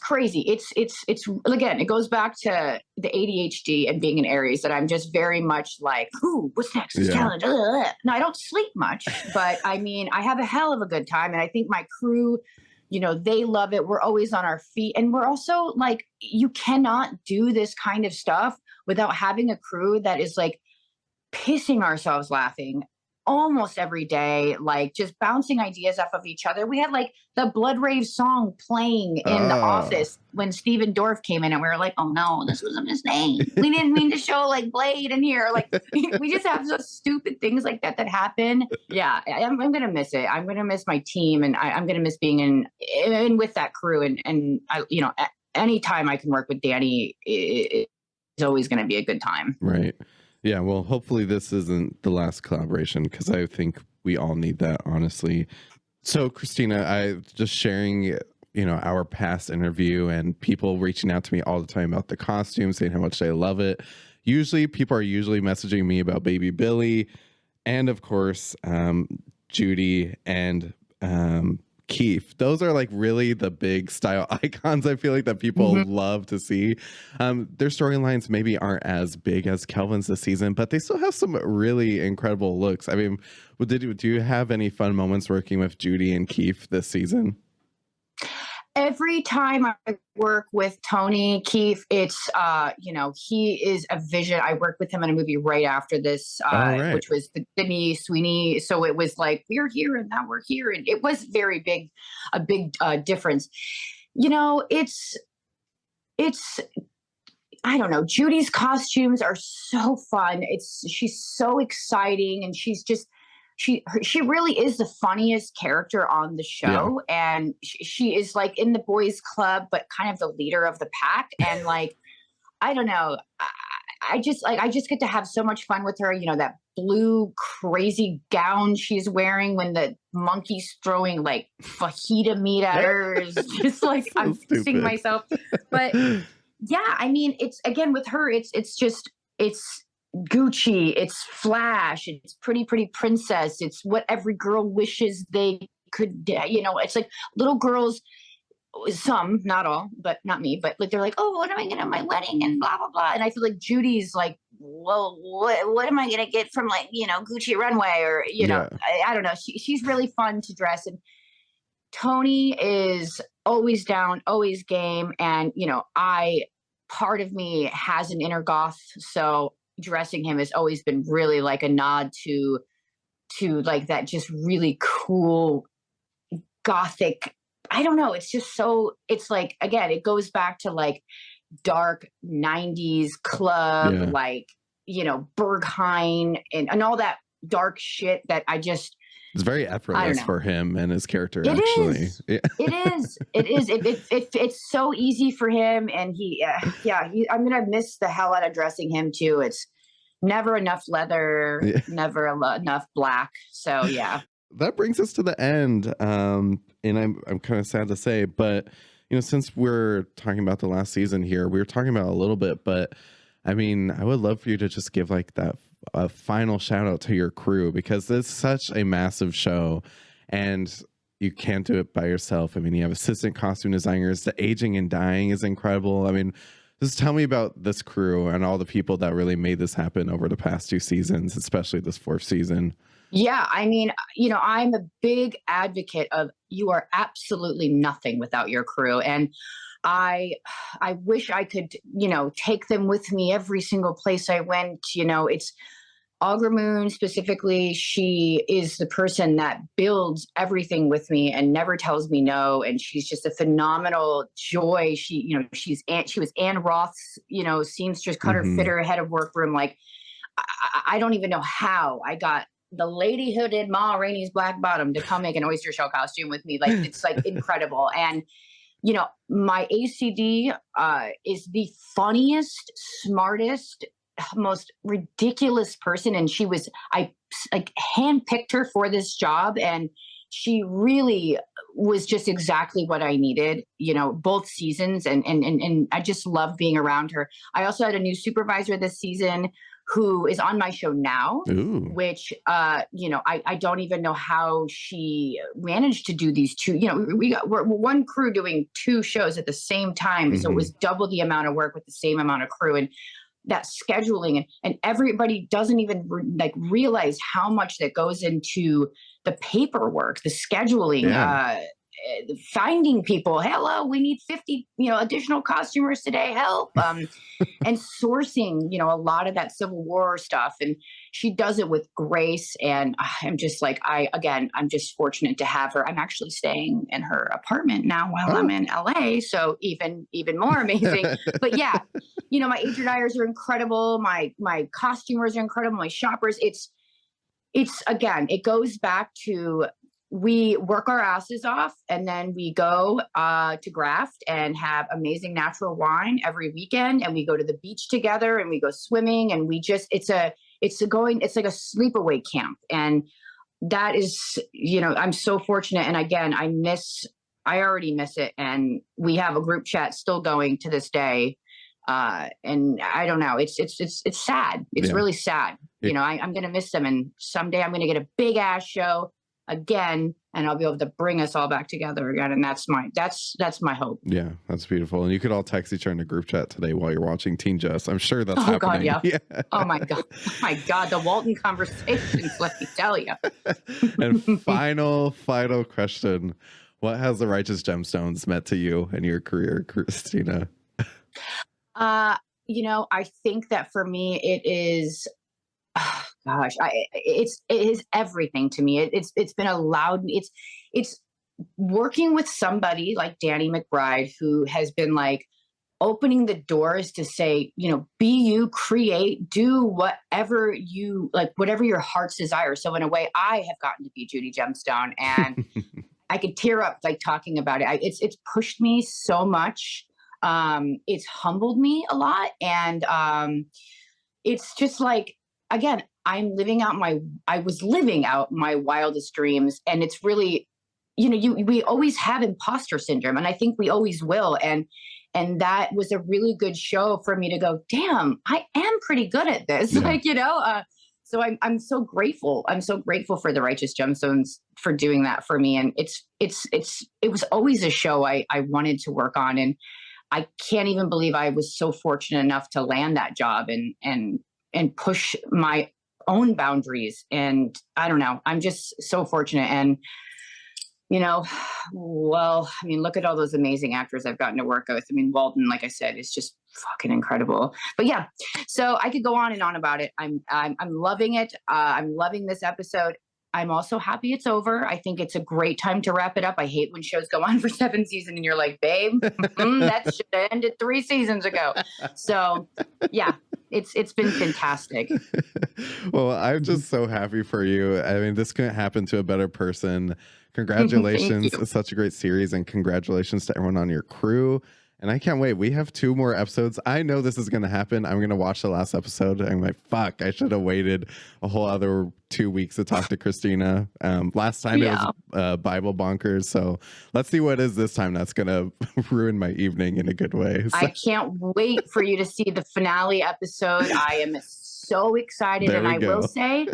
Speaker 4: crazy. It's again, it goes back to the ADHD and being an Aries, that I'm just very much like, ooh, what's next? This challenge. No, I don't sleep much, but I mean, I have a hell of a good time, and I think my crew, they love it. We're always on our feet. And we're also like, you cannot do this kind of stuff without having a crew that is like pissing ourselves laughing almost every day, like just bouncing ideas off of each other. We had like the Blood Rave song playing in the office when Steven Dorff came in, and we were like, oh no, this was a mistake. We didn't mean to show like Blade in here. Like we just have those stupid things like that happen. Yeah, I'm going to miss it. I'm going to miss my team, and I'm going to miss being in with that crew. And I, anytime I can work with Danny, it's always going to be a good time.
Speaker 2: Right. Yeah, well, hopefully this isn't the last collaboration, because I think we all need that, honestly. So, Christina, I just sharing, our past interview, and people reaching out to me all the time about the costume, saying how much they love it. Usually, people are messaging me about Baby Billy, and of course, Judy and Keefe. Those are like really the big style icons, I feel like, that people love to see. Their storylines maybe aren't as big as Kelvin's this season, but they still have some really incredible looks. I mean, do you have any fun moments working with Judy and Keefe this season?
Speaker 4: Every time I work with Tony Keefe, it's, he is a vision. I worked with him in a movie right after this, which was the Sydney Sweeney. So it was like, we're here and now we're here. And it was a big difference. It's, I don't know. Judy's costumes are so fun. She's so exciting, and she's just, she really is the funniest character on the show. Yeah. And she is like in the boys club, but kind of the leader of the pack. And like, I don't know. I just get to have so much fun with her. That blue crazy gown she's wearing when the monkey's throwing like fajita meat at her is just like, so I'm fixing myself. But yeah, I mean, it's, again, with her, it's Gucci, it's flash, it's pretty princess, it's what every girl wishes they could, it's like little girls, some, not all, but not me, but like they're like, oh, what am I gonna at my wedding, and blah blah blah. And I feel like Judy's like, well, what am I gonna get from like, Gucci runway, or I don't know. She's really fun to dress, and Tony is always down, always game, and part of me has an inner goth, so dressing him has always been really like a nod to like that just really cool gothic, I don't know, it's just so, it's like, again, it goes back to like dark 90s club, like, Berghain and all that dark shit that
Speaker 2: it's very effortless for him and his character.
Speaker 4: It is. It's so easy for him, and I'm gonna miss the hell out of dressing him too. It's never enough leather, never enough black. So yeah.
Speaker 2: That brings us to the end, and I'm kind of sad to say, but since we're talking about the last season here, we were talking about it a little bit, but I mean, I would love for you to just give like that a final shout out to your crew, because it's such a massive show and you can't do it by yourself. I mean, you have assistant costume designers. The aging and dying is incredible. I mean, just tell me about this crew and all the people that really made this happen over the past 2 seasons, especially this 4th season.
Speaker 4: Yeah, I mean, I'm a big advocate of you are absolutely nothing without your crew. And I wish I could, take them with me every single place I went. It's Moon specifically. She is the person that builds everything with me and never tells me no. And she's just a phenomenal joy. She was Ann Roth's, seamstress, cutter, fitter, head of workroom. Like, I don't even know how I got the lady who did Ma Rainey's Black Bottom to come make an oyster shell costume with me. Like, it's like incredible. And my ACD is the funniest, smartest, most ridiculous person. And I handpicked her for this job. And she really was just exactly what I needed, both seasons. And I just love being around her. I also had a new supervisor this season who is on my show now. Ooh. Which, I don't even know how she managed to do these 2. We're one crew doing 2 shows at the same time. So it was double the amount of work with the same amount of crew. And that scheduling and everybody doesn't even realize how much that goes into the paperwork, the scheduling, finding people. Hello, we need 50, additional costumers today. Help. And sourcing, a lot of that Civil War stuff. And she does it with grace. And I'm just like, I'm just fortunate to have her. I'm actually staying in her apartment now while I'm in LA. So even more amazing. But yeah, my agent dyers are incredible. My costumers are incredible. My shoppers. It's again, it goes back to, we work our asses off and then we go to Graft and have amazing natural wine every weekend. And we go to the beach together and we go swimming, and it's like a sleepaway camp. And that is, I'm so fortunate. And again, I already miss it. And we have a group chat still going to this day. And I don't know, it's sad. It's really sad. I'm going to miss them. And someday I'm going to get a big ass show again, and I'll be able to bring us all back together again. And that's my hope.
Speaker 2: Yeah, that's beautiful. And you could all text each other in a group chat today while you're watching Teenjus. I'm sure that's happening.
Speaker 4: God, yeah. Oh my God. The Walton conversations, let me tell you.
Speaker 2: And final question. What has the Righteous Gemstones meant to you and your career, Christina?
Speaker 4: I think that for me, it is, it is everything to me. It's been allowed. It's working with somebody like Danny McBride, who has been like opening the doors to say, be you, create, do whatever you like, whatever your heart's desire. So in a way, I have gotten to be Judy Gemstone, and I could tear up like talking about it. It's pushed me so much. It's humbled me a lot. And it's just like, again, I was living out my wildest dreams. And it's really, we always have imposter syndrome, and I think we always will. And that was a really good show for me to go, damn, I am pretty good at this. Yeah. So I'm so grateful. I'm so grateful for the Righteous Gemstones for doing that for me. And it was always a show I wanted to work on. And I can't even believe I was so fortunate enough to land that job and push my own boundaries. And I don't know, I'm just so fortunate. And, look at all those amazing actors I've gotten to work with. I mean, Walton, like I said, is just fucking incredible. But yeah, so I could go on and on about it. I'm loving it. I'm loving this episode. I'm also happy it's over. I think it's a great time to wrap it up. I hate when shows go on for 7 seasons and you're like, babe, that should have ended 3 seasons ago. So yeah, it's been fantastic.
Speaker 2: Well, I'm just so happy for you. I mean, this couldn't happen to a better person. Congratulations. It's such a great series, and congratulations to everyone on your crew. And I can't wait. We have 2 more episodes. I know this is going to happen. I'm going to watch the last episode. I'm like, fuck, I should have waited a whole other 2 weeks to talk to Christina. Last time it was Bible Bonkers. So let's see what is this time that's going to ruin my evening in a good way. So.
Speaker 4: I can't wait for you to see the finale episode. I am so excited.
Speaker 2: There
Speaker 4: and I
Speaker 2: go.
Speaker 4: will say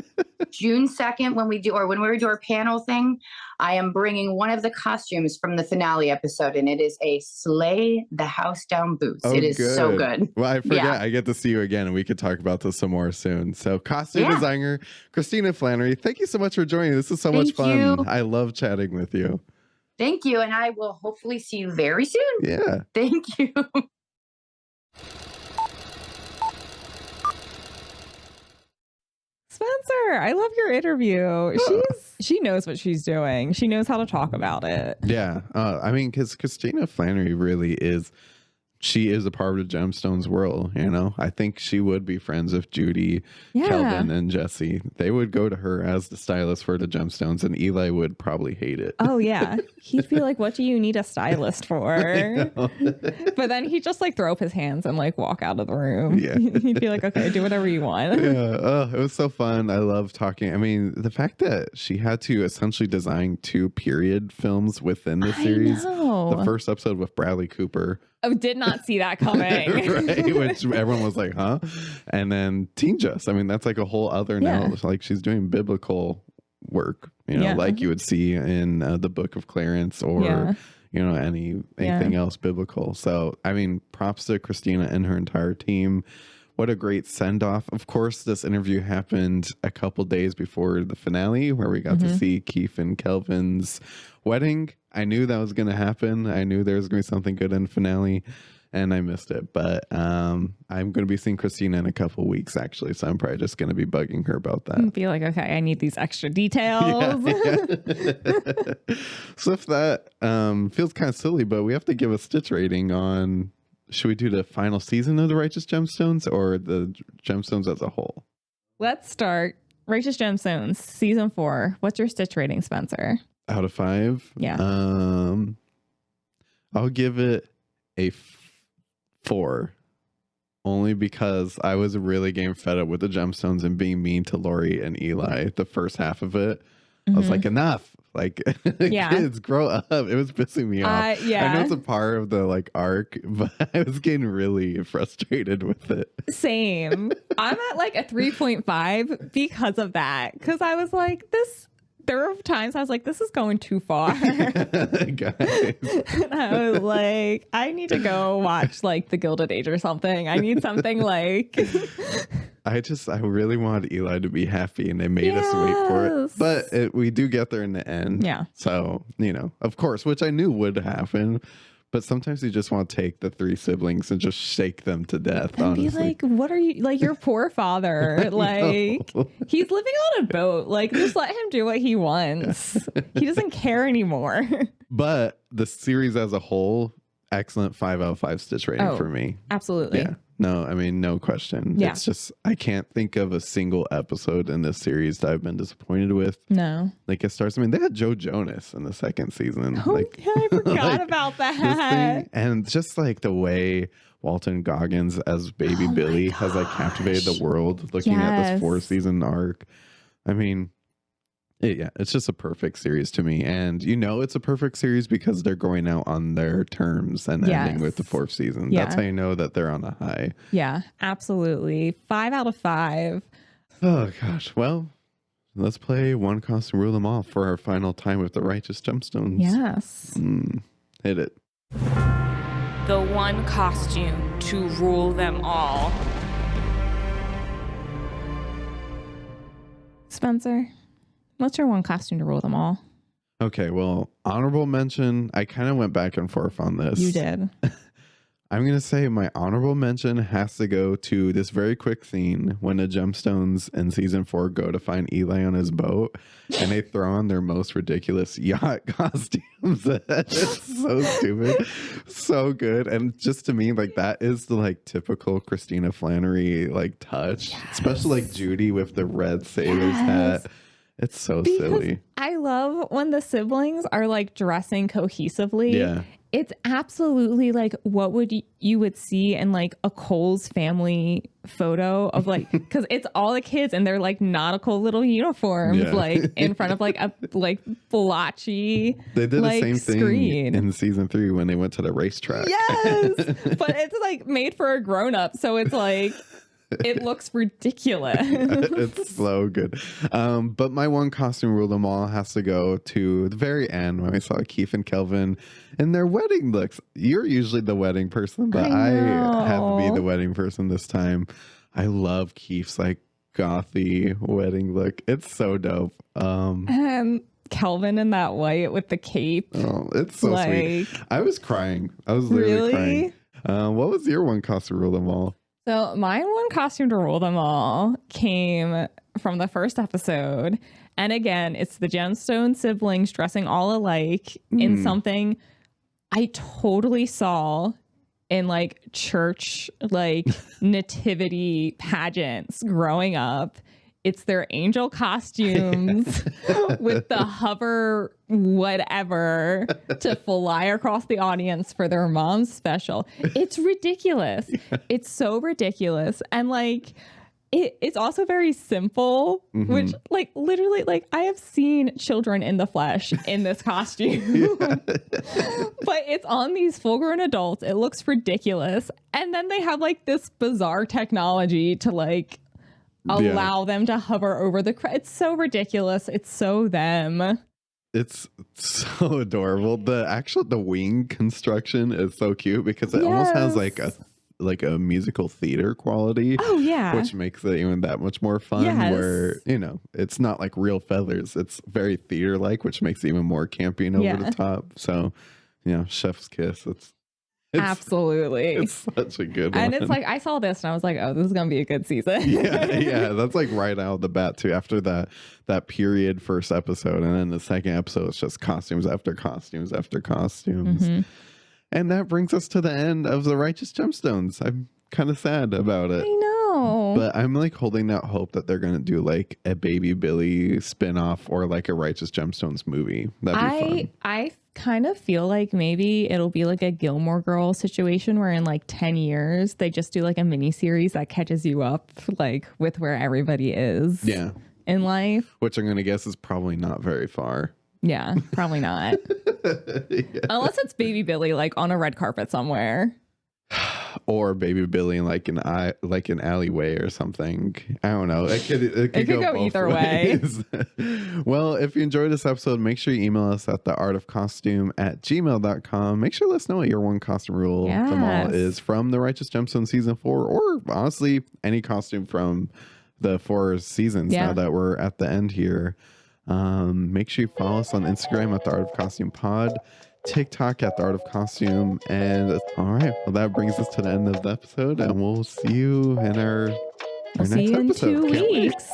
Speaker 4: June 2nd, when we do our panel thing, I am bringing one of the costumes from the finale episode, and it is a Slay the House Down boots.
Speaker 2: Oh,
Speaker 4: it is so good.
Speaker 2: Well, I forget. I get to see you again, and we could talk about this some more soon. So costume designer Christina Flannery, thank you so much for joining. This is so much fun. I love chatting with you.
Speaker 4: Thank you. And I will hopefully see you very soon.
Speaker 2: Yeah.
Speaker 4: Thank you.
Speaker 1: Spencer, I love your interview. She knows what she's doing. She knows how to talk about it.
Speaker 2: Yeah. I mean, because Christina Flannery really is, she is a part of the Gemstones world, you know? I think she would be friends with Judy, Kelvin, and Jesse. They would go to her as the stylist for the Gemstones, and Eli would probably hate it.
Speaker 1: Oh, yeah. He'd be like, what do you need a stylist for? But then he'd just like throw up his hands and like walk out of the room.
Speaker 2: Yeah.
Speaker 1: He'd be like, okay, do whatever you want.
Speaker 2: Yeah. Oh, it was so fun. I love talking. I mean, the fact that she had to essentially design 2 period films within the series. The first episode with Bradley Cooper.
Speaker 1: I did not see that coming.
Speaker 2: Right, which everyone was like, huh? And then Teenjus. I mean, that's like a whole other note. Like she's doing biblical work, you know, like you would see in the Book of Clarence or, you know, anything else biblical. So, I mean, props to Christina and her entire team. What a great send off. Of course, this interview happened a couple days before the finale where we got to see Keefe and Kelvin's wedding. I knew that was going to happen. I knew there was going to be something good in the finale, and I missed it. But I'm going to be seeing Christina in a couple weeks, actually. So I'm probably just going to be bugging her about that.
Speaker 1: Be like, okay, I need these extra details.
Speaker 2: So if that feels kind of silly, but we have to give a Stitch rating on, should we do the final season of the Righteous Gemstones or the Gemstones as a whole?
Speaker 1: Let's start Righteous Gemstones, season 4. What's your Stitch rating, Spencer?
Speaker 2: Out of 5?
Speaker 1: Yeah.
Speaker 2: I'll give it a 4. Only because I was really getting fed up with the Gemstones and being mean to Lori and Eli the first half of it. I was like, enough. Like, kids, grow up. It was pissing me off. I know it's a part of the like arc, but I was getting really frustrated with it.
Speaker 1: Same. I'm at like a 3.5 because of that. Because I was like, there were times I was like, this is going too far.
Speaker 2: Guys.
Speaker 1: And I was like, I need to go watch like The Gilded Age or something. I need something like...
Speaker 2: I really wanted Eli to be happy, and they made us wait for it. But we do get there in the end. Yeah. So, you know, of course, which I knew would happen. But sometimes you just want to take the 3 siblings and just shake them to death, and honestly. Be
Speaker 1: like, what are you, like, your poor father. Like, he's living on a boat. Like, just let him do what he wants. He doesn't care anymore.
Speaker 2: But the series as a whole, excellent 5 out of 5 Stitch rating for me.
Speaker 1: Absolutely.
Speaker 2: Yeah. No, I mean, no question. Yeah. It's just, I can't think of a single episode in this series that I've been disappointed with.
Speaker 1: No.
Speaker 2: Like, it starts, I mean, they had Joe Jonas in the 2nd season.
Speaker 1: Oh,
Speaker 2: like,
Speaker 1: yeah, I forgot about that.
Speaker 2: And just like the way Walton Goggins as baby Billy has like captivated the world looking at this 4-season arc. I mean, it's just a perfect series to me. And you know it's a perfect series because they're going out on their terms and ending with the 4th season. That's how you know that they're on a high.
Speaker 1: Yeah, absolutely. 5 out of 5.
Speaker 2: Oh, gosh. Well, let's play One Costume Rule Them All for our final time with the Righteous Gemstones.
Speaker 1: Yes.
Speaker 2: Hit it.
Speaker 5: The one costume to rule them all.
Speaker 1: Spencer, what's your one costume to rule them all?
Speaker 2: Okay, well, honorable mention. I kind of went back and forth on this.
Speaker 1: You did.
Speaker 2: I'm going to say my honorable mention has to go to this very quick scene when the Gemstones in season 4 go to find Eli on his boat and they throw on their most ridiculous yacht costumes. It's so stupid. So good. And just to me, like, that is the like typical Christina Flannery like touch, especially like Judy with the red sailor's hat. It's so silly.
Speaker 1: I love when the siblings are like dressing cohesively.
Speaker 2: Yeah.
Speaker 1: It's absolutely like what would you would see in like a Cole's family photo of like, because it's all the kids and they're like nautical little uniforms, like in front of like a like blotchy.
Speaker 2: They did
Speaker 1: like,
Speaker 2: the same thing
Speaker 1: screen.
Speaker 2: in season 3 when they went to the racetrack.
Speaker 1: Yes, but it's like made for a grown up, so it's like it looks ridiculous.
Speaker 2: It's so good. But my one costume rule them all has to go to the very end when we saw Keefe and Kelvin in their wedding looks. You're usually the wedding person, but I had to be the wedding person this time. I love Keefe's like gothy wedding look. It's so dope.
Speaker 1: Kelvin in that white with the cape.
Speaker 2: Oh, it's so
Speaker 1: like,
Speaker 2: sweet. I was crying. I was literally crying. What was your one costume rule them all?
Speaker 1: So my one costume to rule them all came from the first episode. And again, it's the Gemstone siblings dressing all alike in something I totally saw in like church, like nativity pageants growing up. It's their angel costumes with the hover whatever to fly across the audience for their mom's special. It's ridiculous. It's so ridiculous. And like, it's also very simple, which like literally like I have seen children in the flesh in this costume, but it's on these full grown adults. It looks ridiculous. And then they have like this bizarre technology to like allow them to hover over the it's so ridiculous. It's so them.
Speaker 2: It's so adorable. The wing construction is so cute because it almost has like a musical theater quality.
Speaker 1: Oh yeah,
Speaker 2: which makes it even that much more fun. Where it's not like real feathers, it's very theater like, which makes it even more campy and over the top. So chef's kiss. It's
Speaker 1: absolutely.
Speaker 2: It's such a good one.
Speaker 1: And it's like I saw this and I was like, oh, this is gonna be a good season.
Speaker 2: yeah, that's like right out of the bat too. After that period first episode, and then the second episode is just costumes after costumes after costumes. And that brings us to the end of the Righteous Gemstones. I'm kind of sad about it.
Speaker 1: I know,
Speaker 2: but I'm like holding out hope that they're gonna do like a Baby Billy spin-off or like a Righteous Gemstones movie. That'd be fun.
Speaker 1: I kind of feel like maybe it'll be like a Gilmore Girls situation where in like 10 years they just do like a mini series that catches you up like with where everybody is in life,
Speaker 2: which I'm gonna guess is probably not very far.
Speaker 1: Yeah, probably not. Unless it's Baby Billy like on a red carpet somewhere.
Speaker 2: Or Baby Billy in like an alleyway or something. I don't know. It could go either way. Well, if you enjoyed this episode, make sure you email us at theartofcostume@gmail.com. Make sure to let us know what your one costume rule them all is from the Righteous Gemstone season 4, or honestly any costume from the 4 seasons now that we're at the end here. Make sure you follow us on Instagram at the Art of Costume Pod, TikTok at the Art of Costume, and all right, well that brings us to the end of the episode, and we'll see you in our next episode.
Speaker 1: In 2 weeks.